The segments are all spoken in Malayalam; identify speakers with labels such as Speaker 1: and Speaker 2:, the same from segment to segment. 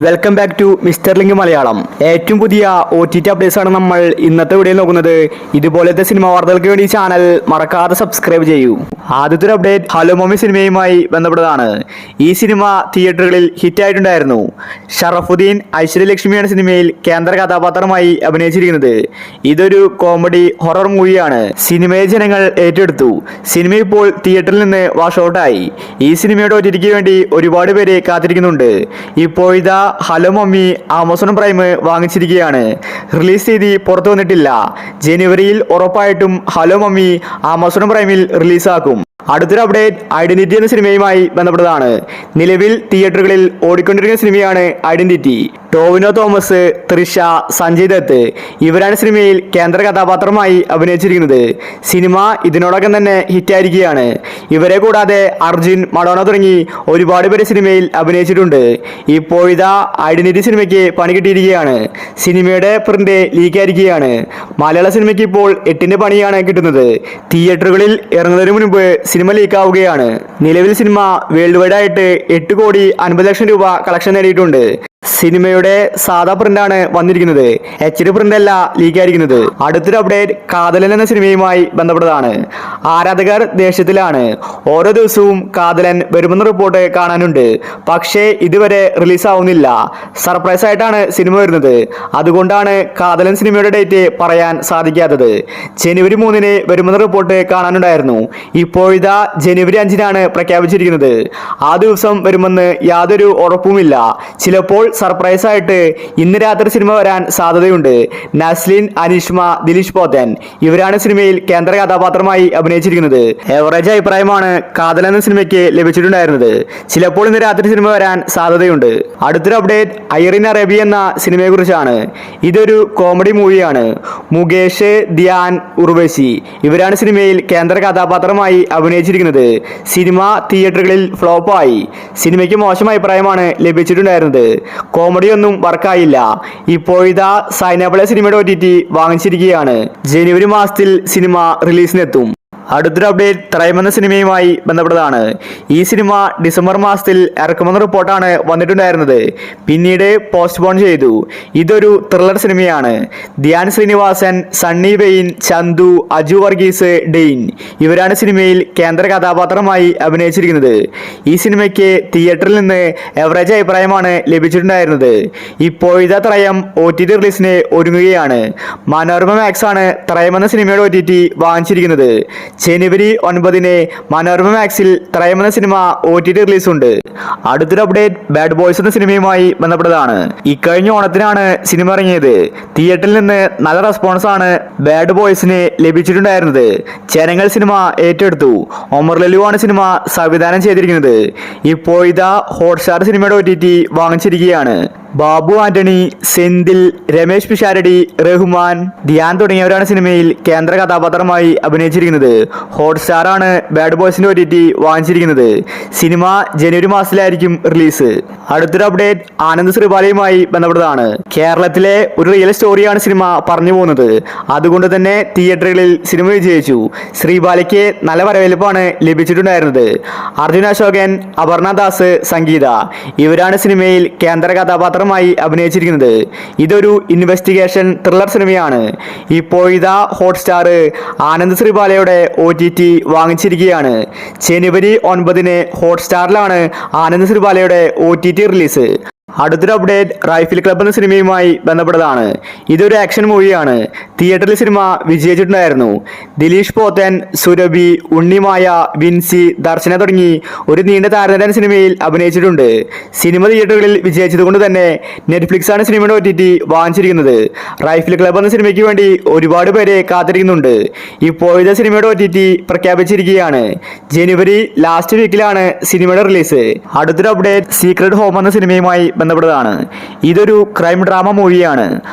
Speaker 1: Welcome back to Mister Link Malayalam. ഏറ്റവും പുതിയ OTT അപ്ഡേറ്റ്സ് ആണ് നമ്മൾ ഇന്നത്തെ വീഡിയോയിൽ നോക്കുന്നത്. ഇതുപോലത്തെ സിനിമ വാർത്തകൾക്ക് വേണ്ടി ചാനൽ മറക്കാതെ സബ്സ്ക്രൈബ് ചെയ്യൂ. ആദ്യത്തെ ഒരു അപ്ഡേറ്റ് ഹലോ മമ്മി സിനിമയുമായി ബന്ധപ്പെട്ടതാണ്. ഈ സിനിമ തിയേറ്ററുകളിൽ ഹിറ്റായിട്ടുണ്ടായിരുന്നു. ഷറഫുദ്ദീൻ ഐശ്വര്യലക്ഷ്മിയാണ് സിനിമയിൽ കേന്ദ്ര കഥാപാത്രമായി അഭിനയിച്ചിരിക്കുന്നത്. ഇതൊരു കോമഡി ഹൊറർ മൂവിയാണ്. സിനിമയെ ജനങ്ങൾ ഏറ്റെടുത്തു. സിനിമ ഇപ്പോൾ തിയേറ്ററിൽ നിന്ന് വാഷ് ഔട്ടായി. ഈ സിനിമയുടെ OTTക്ക് വേണ്ടി ഒരുപാട് പേര് കാത്തിരിക്കുന്നുണ്ട്. ഇപ്പോഴിതാ ഹലോ മമ്മി ആമസോൺ പ്രൈം വാങ്ങിച്ചിരിക്കുകയാണ്. റിലീസ് തീയതി പുറത്തു വന്നിട്ടില്ല. ജനുവരിയിൽ ഉറപ്പായിട്ടും ഹലോ മമ്മി ആമസോൺ പ്രൈമിൽ റിലീസാക്കും. അടുത്തൊരു അപ്ഡേറ്റ് ഐഡന്റിറ്റി എന്ന സിനിമയുമായി ബന്ധപ്പെട്ടതാണ്. നിലവിൽ തിയേറ്ററുകളിൽ ഓടിക്കൊണ്ടിരിക്കുന്ന സിനിമയാണ് ഐഡന്റിറ്റി. ടോവിനോ തോമസ്, തൃഷ, സഞ്ജയ് ദത്ത് ഇവരാണ് സിനിമയിൽ കേന്ദ്ര കഥാപാത്രമായി അഭിനയിച്ചിരിക്കുന്നത്. സിനിമ ഇതിനോടകം തന്നെ ഹിറ്റായിരിക്കുകയാണ്. ഇവരെ കൂടാതെ അർജുൻ, മഡോണ തുടങ്ങി ഒരുപാട് പേര് സിനിമയിൽ അഭിനയിച്ചിട്ടുണ്ട്. ഇപ്പോഴിതാ ഐഡന്റിറ്റി സിനിമയ്ക്ക് പണി കിട്ടിയിരിക്കുകയാണ്. സിനിമയുടെ പ്രിന്റ് ലീക്കായിരിക്കുകയാണ്. മലയാള സിനിമയ്ക്ക് ഇപ്പോൾ 8ന്റെ പണിയാണ് കിട്ടുന്നത്. തിയേറ്ററുകളിൽ ഇറങ്ങുന്നതിന് മുൻപ് സിനിമ ലീക്കാവുകയാണ്. നിലവിൽ സിനിമ വേൾഡ് വൈഡ് ആയിട്ട് 8,50,00,000 രൂപ കളക്ഷൻ നേടിയിട്ടുണ്ട്. സിനിമയുടെ സാധാ പ്രിന്റാണ് വന്നിരിക്കുന്നത്. HD പ്രിന്റ് അല്ല ലീക്കായിരിക്കുന്നത്. അടുത്തൊരു അപ്ഡേറ്റ് കാതലൻ എന്ന സിനിമയുമായി ബന്ധപ്പെട്ടതാണ്. ആരാധകർ ദേഷ്യത്തിലാണ്. ഓരോ ദിവസവും കാതലൻ വരുമെന്ന റിപ്പോർട്ട് കാണാനുണ്ട്. പക്ഷേ ഇതുവരെ റിലീസ് ആവുന്നില്ല. സർപ്രൈസ് ആയിട്ടാണ് സിനിമ വരുന്നത്. അതുകൊണ്ടാണ് കാതലൻ സിനിമയുടെ ഡേറ്റ് പറയാൻ സാധിക്കാത്തത്. ജനുവരി 3-ന് വരുമെന്ന റിപ്പോർട്ട് കാണാനുണ്ടായിരുന്നു. ഇപ്പോഴിതാ ജനുവരി 5-നാണ് പ്രഖ്യാപിച്ചിരിക്കുന്നത്. ആ ദിവസം വരുമെന്ന് യാതൊരു ഉറപ്പുമില്ല. ചിലപ്പോൾ സർപ്രൈസ് ആയിട്ട് ഇന്ന് രാത്രി സിനിമ വരാൻ സാധ്യതയുണ്ട്. നസ്ലിൻ, അനിഷ്മ, ദിലീഷ് പോത്തൻ ഇവരാണ് സിനിമയിൽ കേന്ദ്ര കഥാപാത്രമായി അഭിനയിച്ചിരിക്കുന്നത്. എവറേജ് അഭിപ്രായമാണ് കാതൽ എന്ന സിനിമയ്ക്ക് ലഭിച്ചിട്ടുണ്ടായിരുന്നത്. ചിലപ്പോൾ ഇന്ന് രാത്രി സിനിമ വരാൻ സാധ്യതയുണ്ട്. അടുത്തൊരു അപ്ഡേറ്റ് ഐറിൻ അറേബി എന്ന സിനിമയെ കുറിച്ചാണ്. ഇതൊരു കോമഡി മൂവിയാണ്. മുകേഷ്, ധ്യാൻ, ഉർവശി ഇവരാണ് സിനിമയിൽ കേന്ദ്ര കഥാപാത്രമായി അഭിനയിച്ചിരിക്കുന്നത്. സിനിമ തിയേറ്ററുകളിൽ ഫ്ലോപ്പായി. സിനിമയ്ക്ക് മോശം അഭിപ്രായമാണ് ലഭിച്ചിട്ടുണ്ടായിരുന്നത്. കോമഡിയൊന്നും വർക്കായില്ല. ഇപ്പോഴിതാ സൈനബിളെ സിനിമയുടെ OTT വാങ്ങിച്ചിരിക്കുകയാണ്. ജനുവരി മാസത്തിൽ സിനിമ റിലീസിനെത്തും. അടുത്തൊരു അപ്ഡേറ്റ് ത്രയം എന്ന സിനിമയുമായി ബന്ധപ്പെട്ടതാണ്. ഈ സിനിമ ഡിസംബർ മാസത്തിൽ ഇറക്കുമെന്ന റിപ്പോർട്ടാണ് വന്നിട്ടുണ്ടായിരുന്നത്. പിന്നീട് പോസ്റ്റ്പോൺ ചെയ്തു. ഇതൊരു ത്രില്ലർ സിനിമയാണ്. ധ്യാൻ ശ്രീനിവാസൻ, സണ്ണി വെയിൻ, ചന്തു, അജു വർഗീസ്, ഡെയിൻ ഇവരാണ് സിനിമയിൽ കേന്ദ്ര കഥാപാത്രമായി അഭിനയിച്ചിരിക്കുന്നത്. ഈ സിനിമയ്ക്ക് തിയേറ്ററിൽ നിന്ന് എവറേജ് അഭിപ്രായമാണ് ലഭിച്ചിട്ടുണ്ടായിരുന്നത്. ഇപ്പോഴത്തെ ത്രയം OTT റിലീസിന് ഒരുങ്ങുകയാണ്. മനോരമ മാക്സ് ആണ് ത്രയം എന്ന സിനിമയുടെ OTT വാങ്ങിച്ചിരിക്കുന്നത്. ജനുവരി 9-ന് മനോരമ മാക്സിൽ ത്രയം എന്ന സിനിമ OTT റിലീസ് ഉണ്ട്. അടുത്തൊരു അപ്ഡേറ്റ് ബാഡ് ബോയ്സ് എന്ന സിനിമയുമായി ബന്ധപ്പെട്ടതാണ്. ഇക്കഴിഞ്ഞ ഓണത്തിനാണ് സിനിമ ഇറങ്ങിയത്. തിയേറ്ററിൽ നിന്ന് നല്ല റെസ്പോൺസ് ആണ് ബാഡ് ബോയ്സിന് ലഭിച്ചിട്ടുണ്ടായിരുന്നത്. ജനങ്ങൾ സിനിമ ഏറ്റെടുത്തു. ഒമർ ലല്ലു ആണ് സിനിമ സംവിധാനം ചെയ്തിരിക്കുന്നത്. ഇപ്പോഴിതാ ഹോട്ട്സ്റ്റാർ സിനിമയുടെ OTT വാങ്ങിച്ചിരിക്കുകയാണ്. ബാബു ആന്റണി, സെന്തിൽ, രമേശ് പിഷാരടി, റഹ്മാൻ, ധ്യാൻ തുടങ്ങിയവരാണ് സിനിമയിൽ കേന്ദ്ര കഥാപാത്രമായി അഭിനയിച്ചിരിക്കുന്നത്. ഹോട്ട്സ്റ്റാർ ആണ് ബാഡ് ബോയ്സിന്റെ OTT വാങ്ങിച്ചിരിക്കുന്നത്. സിനിമ ജനുവരി മാസത്തിലായിരിക്കും റിലീസ്. അടുത്തൊരു അപ്ഡേറ്റ് ആനന്ദ് ശ്രീബാലയുമായി ബന്ധപ്പെട്ടതാണ്. കേരളത്തിലെ ഒരു റിയൽ സ്റ്റോറിയാണ് സിനിമ പറഞ്ഞു പോകുന്നത്. അതുകൊണ്ട് തന്നെ തിയേറ്ററുകളിൽ സിനിമ വിജയിച്ചു. ശ്രീബാലയ്ക്ക് നല്ല വരവേൽപ്പാണ് ലഭിച്ചിട്ടുണ്ടായിരുന്നത്. അർജുൻ അശോകൻ, അപർണ ദാസ്, സംഗീത ഇവരാണ് സിനിമയിൽ കേന്ദ്ര കഥാപാത്രമായി അഭിനയിച്ചിരിക്കുന്നത്. ഇതൊരു ഇൻവെസ്റ്റിഗേഷൻ ത്രില്ലർ സിനിമയാണ്. ഇപ്പോഴിതാ ഹോട്ട്സ്റ്റാർ ആനന്ദ് ശ്രീബാലയുടെ OTT വാങ്ങിച്ചിരിക്കുകയാണ്. ജനുവരി 9-ന് ഹോട്ട്സ്റ്റാറിലാണ് ആനന്ദ് ശ്രീബാലയുടെ OTT റിലീസ്. അടുത്തൊരു അപ്ഡേറ്റ് റൈഫിൾ ക്ലബ് എന്ന സിനിമയുമായി ബന്ധപ്പെട്ടതാണ്. ഇതൊരു ആക്ഷൻ മൂവിയാണ്. തിയേറ്ററിൽ സിനിമ വിജയിച്ചിട്ടുണ്ടായിരുന്നു. ദിലീഷ് പോത്തൻ, സുരഭി, ഉണ്ണിമായ, വിൻസി, ദർശന തുടങ്ങി ഒരു നീണ്ട താരനിര സിനിമയിൽ അഭിനയിച്ചിട്ടുണ്ട്. സിനിമ തിയേറ്ററുകളിൽ വിജയിച്ചതുകൊണ്ട് തന്നെ നെറ്റ്ഫ്ലിക്സ് ആണ് സിനിമയുടെ OTT വാങ്ങിച്ചിരിക്കുന്നത്. റൈഫിൾ ക്ലബ് എന്ന സിനിമയ്ക്ക് വേണ്ടി ഒരുപാട് പേരെ കാത്തിരിക്കുന്നുണ്ട്. ഇപ്പോഴത്തെ സിനിമയുടെ OTT പ്രഖ്യാപിച്ചിരിക്കുകയാണ്. ജനുവരി ലാസ്റ്റ് വീക്കിലാണ് സിനിമയുടെ റിലീസ്. അടുത്തൊരു അപ്ഡേറ്റ് സീക്രട്ട് ഹോം എന്ന സിനിമയുമായി ബന്ധപ്പെട്ടതാണ്. ഇതൊരു ക്രൈം ഡ്രാമ മൂവിയാണ്.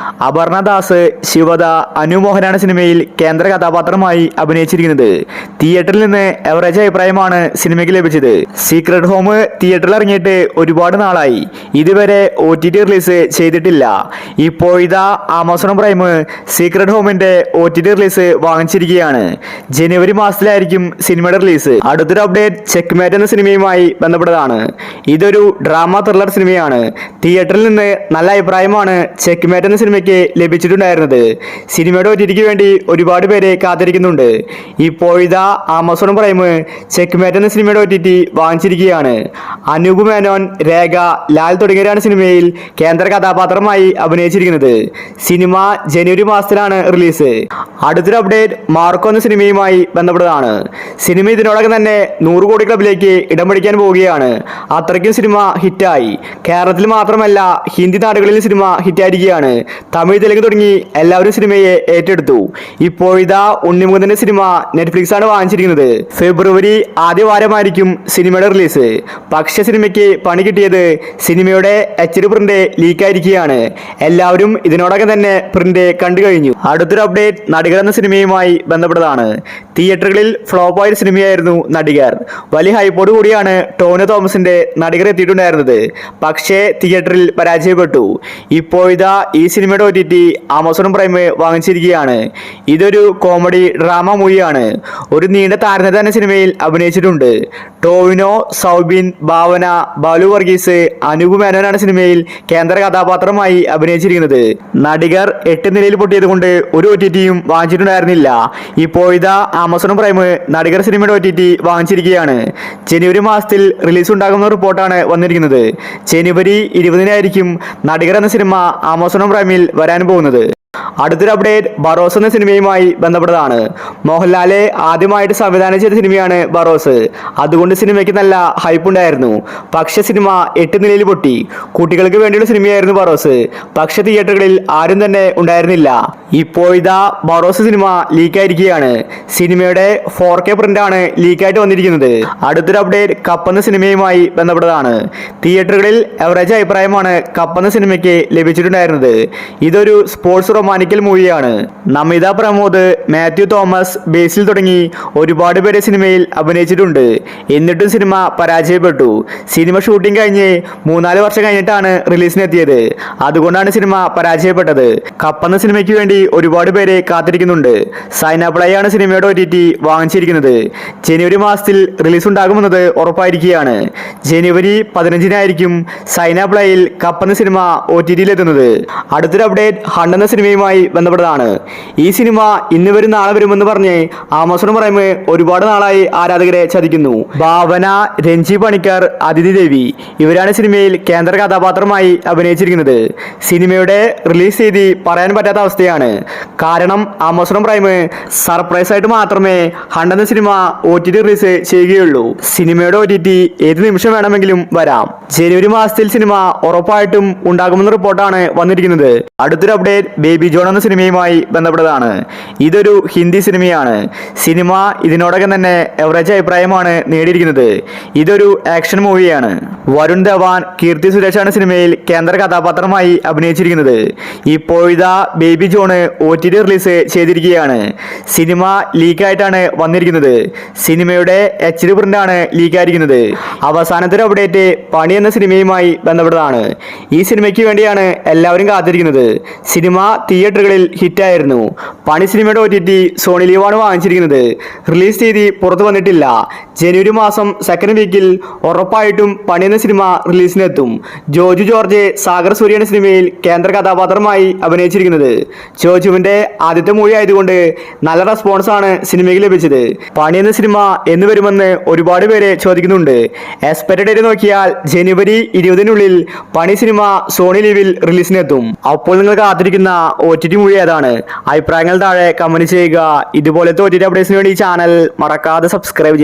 Speaker 1: അപർണ ദാസ്, ശിവദ, അനുമോഹനാണ് സിനിമയിൽ കേന്ദ്ര കഥാപാത്രമായി അഭിനയിച്ചിരിക്കുന്നത്. തിയേറ്ററിൽ നിന്ന് എവറേജ് അഭിപ്രായമാണ് സിനിമയ്ക്ക് ലഭിച്ചത്. സീക്രട്ട് ഹോം തിയേറ്ററിൽ ഇറങ്ങിയിട്ട് ഒരുപാട് നാളായി. ഇതുവരെ OTT റിലീസ് ചെയ്തിട്ടില്ല. ഇപ്പോഴിതാ ആമസോൺ പ്രൈം സീക്രട്ട് ഹോമിന്റെ OTT റിലീസ് വാങ്ങിച്ചിരിക്കുകയാണ്. ജനുവരി മാസത്തിലായിരിക്കും സിനിമയുടെ റിലീസ്. അടുത്തൊരു അപ്ഡേറ്റ് ചെക്ക്മേറ്റ് എന്ന സിനിമയുമായി ബന്ധപ്പെട്ടതാണ്. ഇതൊരു ഡ്രാമ ത്രില്ലർ സിനിമയാണ്. തിയേറ്ററിൽ നിന്ന് നല്ല അഭിപ്രായമാണ് ചെക്ക്മേറ്റ് എന്ന സിനിമയ്ക്ക് ലഭിച്ചിട്ടുണ്ടായിരുന്നത്. സിനിമയുടെ ഒറ്റിക്ക് വേണ്ടി ഒരുപാട് പേര് കാത്തിരിക്കുന്നുണ്ട്. ഇപ്പോഴിതാ ആമസോൺ പ്രൈം ചെക്ക്മേറ്റ് എന്ന സിനിമയുടെ ഒറ്റിറ്റി വാങ്ങിച്ചിരിക്കുകയാണ്. അനൂപ് മേനോൻ, രേഖ, ലാൽ തുടങ്ങിയവരാണ് സിനിമയിൽ കേന്ദ്ര കഥാപാത്രമായി അഭിനയിച്ചിരിക്കുന്നത്. സിനിമ ജനുവരി മാസത്തിലാണ് റിലീസ്. അടുത്തൊരു അപ്ഡേറ്റ് മാർക്കോ എന്ന സിനിമയുമായി ബന്ധപ്പെട്ടതാണ്. സിനിമ ഇതിനോടകം തന്നെ 100 കോടി ക്ലബിലേക്ക് ഇടം പിടിക്കാൻ പോവുകയാണ്. അത്രയ്ക്കും സിനിമ ഹിറ്റായി. കേരളത്തിൽ മാത്രമല്ല ഹിന്ദി നാടുകളിൽ സിനിമ ഹിറ്റായിരിക്കുകയാണ്. തമിഴ്, തെലുങ്ക് തുടങ്ങി എല്ലാവരും സിനിമയെ ഏറ്റെടുത്തു. ഇപ്പോഴിതാ ഉണ്ണിമുകുന്ദന്റെ സിനിമ നെറ്റ്ഫ്ലിക്സ് ആണ് വാങ്ങിച്ചിരിക്കുന്നത്. ഫെബ്രുവരി ആദ്യ വാരമായിരിക്കും സിനിമയുടെ റിലീസ്. പക്ഷേ സിനിമയ്ക്ക് പണി കിട്ടിയത് സിനിമയുടെ HD പ്രിന്റ് ലീക്കായിരിക്കുകയാണ്. എല്ലാവരും ഇതിനോടകം തന്നെ പ്രിന്റ് കണ്ടു കഴിഞ്ഞു. അടുത്തൊരു അപ്ഡേറ്റ് നടികർ എന്ന സിനിമയുമായി ബന്ധപ്പെട്ടതാണ്. തിയേറ്ററുകളിൽ ഫ്ലോപ്പായ സിനിമയായിരുന്നു നടികർ. വലിയ ഹൈപ്പോട് കൂടിയാണ് ടോവിനോ തോമസിന്റെ നടികർ എത്തിയിട്ടുണ്ടായിരുന്നത്. പക്ഷേ തിയേറ്ററിൽ പരാജയപ്പെട്ടു. ഇപ്പോഴിതാ ഈ സിനിമയുടെ OTT ആമസോൺ പ്രൈം വാങ്ങിച്ചിരിക്കുകയാണ്. ഇതൊരു കോമഡി ഡ്രാമ മൂവിയാണ്. ഒരു നീണ്ട താരനിര തന്നെ സിനിമയിൽ അഭിനയിച്ചിട്ടുണ്ട്. ടോവിനോ, സൗബിൻ, ഭാവന, ബാലു വർഗീസ്, അനൂപ് മേനോനാണ് സിനിമയിൽ കേന്ദ്ര കഥാപാത്രമായി അഭിനയിച്ചിരിക്കുന്നത്. നടികർ 8 നിലയിൽ പൊട്ടിയത് കൊണ്ട് ഒരു OTTയും വാങ്ങിച്ചിട്ടുണ്ടായിരുന്നില്ല. ഇപ്പോഴിതാ ആമസോൺ പ്രൈം നടികർ സിനിമയുടെ OTT വാങ്ങിച്ചിരിക്കുകയാണ്. ജനുവരി മാസത്തിൽ റിലീസ് ഉണ്ടാകുന്ന റിപ്പോർട്ടാണ് വന്നിരിക്കുന്നത്. ജനുവരി 20-നായിരിക്കും നടികർ എന്ന സിനിമ ആമസോൺ പ്രൈമിൽ വരാൻ പോകുന്നത്. അടുത്തൊരു അപ്ഡേറ്റ് ബറോസ് എന്ന സിനിമയുമായി ബന്ധപ്പെട്ടതാണ്. മോഹൻലാലെ ആദ്യമായിട്ട് സംവിധാനം ചെയ്ത സിനിമയാണ് ബറോസ്. അതുകൊണ്ട് സിനിമയ്ക്ക് നല്ല ഹൈപ്പ് ഉണ്ടായിരുന്നു. പക്ഷെ സിനിമ 8 നിലയിൽ പൊട്ടി. കുട്ടികൾക്ക് വേണ്ടിയുള്ള സിനിമയായിരുന്നു ബറോസ്. പക്ഷെ തിയേറ്ററുകളിൽ ആരും തന്നെ ഉണ്ടായിരുന്നില്ല. ഇപ്പോഴിതാ ബറോസ് സിനിമ ലീക്കായിരിക്കുകയാണ്. സിനിമയുടെ 4K പ്രിന്റാണ് ലീക്കായിട്ട് വന്നിരിക്കുന്നത്. അടുത്തൊരു അപ്ഡേറ്റ് കപ്പ് എന്ന സിനിമയുമായി ബന്ധപ്പെട്ടതാണ്. തിയേറ്ററുകളിൽ എവറേജ് അഭിപ്രായമാണ് കപ്പ് എന്ന സിനിമയ്ക്ക് ലഭിച്ചിട്ടുണ്ടായിരുന്നത്. ഇതൊരു സ്പോർട്സ് റൊമാനിക്കൽ മൂവിയാണ്. നമിത പ്രമോദ്, മാത്യു തോമസ്, ബേസിൽ തുടങ്ങി ഒരുപാട് പേര് സിനിമയിൽ അഭിനയിച്ചിട്ടുണ്ട്. എന്നിട്ടും സിനിമ പരാജയപ്പെട്ടു. സിനിമ ഷൂട്ടിംഗ് കഴിഞ്ഞ് 3-4 വർഷം കഴിഞ്ഞിട്ടാണ് റിലീസിനെത്തിയത്. അതുകൊണ്ടാണ് സിനിമ പരാജയപ്പെട്ടത്. കപ്പെന്ന സിനിമയ്ക്ക് വേണ്ടി ഒരുപാട് പേര് കാത്തിരിക്കുന്നുണ്ട്. സൈനാപ്ലൈ ആണ് സിനിമയുടെ OTT വാങ്ങിച്ചിരിക്കുന്നത്. ജനുവരി മാസത്തിൽ റിലീസ് ഉണ്ടാകുമെന്നത് ഉറപ്പായിരിക്കുകയാണ്. ജനുവരി 15-നായിരിക്കും സൈനാപ്ലൈയിൽ കപ്പെന്ന സിനിമ OTTയിൽ എത്തുന്നത്. അടുത്തൊരു അപ്ഡേറ്റ് ഹണ്ട് എന്ന സിനിമയുമായി ബന്ധപ്പെട്ടതാണ്. ഈ സിനിമ ഇന്ന് വരും നാളെ വരുമെന്ന് പറഞ്ഞ് ആമസോൺ പ്രൈം ഒരുപാട് നാളായി ആരാധകരെ ചതിക്കുന്നു. ഭാവന, രഞ്ജി പണിക്കർ, അതിഥി ദേവി ഇവരാണ് സിനിമയിൽ കേന്ദ്ര കഥാപാത്രമായി അഭിനയിച്ചിരിക്കുന്നത്. സിനിമയുടെ റിലീസ് തീയതി പറയാൻ പറ്റാത്ത അവസ്ഥയാണ്. കാരണം ആമസോൺ പ്രൈം സർപ്രൈസ് ആയിട്ട് മാത്രമേ ഹണ്ട് എന്ന സിനിമ OTT റിലീസ് ചെയ്യുകയുള്ളൂ. സിനിമയുടെ OTT ഏത് നിമിഷം വേണമെങ്കിലും വരാം. ജനുവരി മാസത്തിൽ സിനിമ ഉറപ്പായിട്ടും ഉണ്ടാകുമെന്ന റിപ്പോർട്ടാണ് വന്നിരിക്കുന്നത്. അടുത്തൊരു അപ്ഡേറ്റ് ബേബി ജോൺ എന്ന സിനിമയുമായി ബന്ധപ്പെട്ടതാണ്. ഇതൊരു ഹിന്ദി സിനിമയാണ്. സിനിമ ഇതിനോടകം തന്നെ എവറേജ് അഭിപ്രായമാണ് നേടിയിരിക്കുന്നത്. ഇതൊരു ആക്ഷൻ മൂവിയാണ്. വരുൺ ധവാൻ, കീർത്തി സുരേഷാണ് സിനിമയിൽ കേന്ദ്ര കഥാപാത്രമായി അഭിനയിച്ചിരിക്കുന്നത്. ഇപ്പോഴിതാ ബേബി ജോൺ OTT റിലീസ് ചെയ്തിരിക്കുകയാണ്. സിനിമ ലീക്കായിട്ടാണ് വന്നിരിക്കുന്നത്. സിനിമയുടെ HD പ്രിന്റാണ് ലീക്കായിരിക്കുന്നത്. അവസാനത്തെ അപ്ഡേറ്റ് പണി എന്ന സിനിമയുമായി ബന്ധപ്പെട്ടതാണ്. ഈ സിനിമയ്ക്ക് വേണ്ടിയാണ് എല്ലാവരും കാത്തിരിക്കുന്നത്. സിനിമ തിയേറ്ററുകളിൽ ഹിറ്റായിരുന്നു. പണി സിനിമയുടെ OTT സോണി ലീവാണ് വാങ്ങിച്ചിരിക്കുന്നത്. റിലീസ് തീയതി പുറത്തു വന്നിട്ടില്ല. ജനുവരി മാസം സെക്കൻഡ് വീക്കിൽ ഉറപ്പായിട്ടും പണി എന്ന സിനിമ റിലീസിനെത്തും. ജോജു ജോർജ്, സാഗർ സൂര്യയാണ് സിനിമയിൽ കേന്ദ്ര കഥാപാത്രമായി അഭിനയിച്ചിരിക്കുന്നത്. ജോജുവിന്റെ ആദ്യത്തെ മൂവി ആയതുകൊണ്ട് നല്ല റെസ്പോൺസ് ആണ് സിനിമയ്ക്ക് ലഭിച്ചത്. പണി എന്ന സിനിമ എന്ന് വരുമെന്ന് ഒരുപാട് പേര് ചോദിക്കുന്നുണ്ട്. എക്സ്പെക്റ്റഡ് ഡേറ്റ് നോക്കിയാൽ ജനുവരി 20-നുള്ളിൽ പണി സിനിമ സോണി ലീവിൽ റിലീസിനെത്തും. അപ്പോൾ നിങ്ങൾ കാത്തിരിക്കുന്ന OTT മൂവി ഏതാണ്? അഭിപ്രായങ്ങൾ താഴെ കമന്റ് ചെയ്യുക. ഇതുപോലത്തെ OTT അപ്ഡേറ്റ്സിന് വേണ്ടി ഈ ചാനൽ മറക്കാതെ സബ്സ്ക്രൈബ് ചെയ്യുക.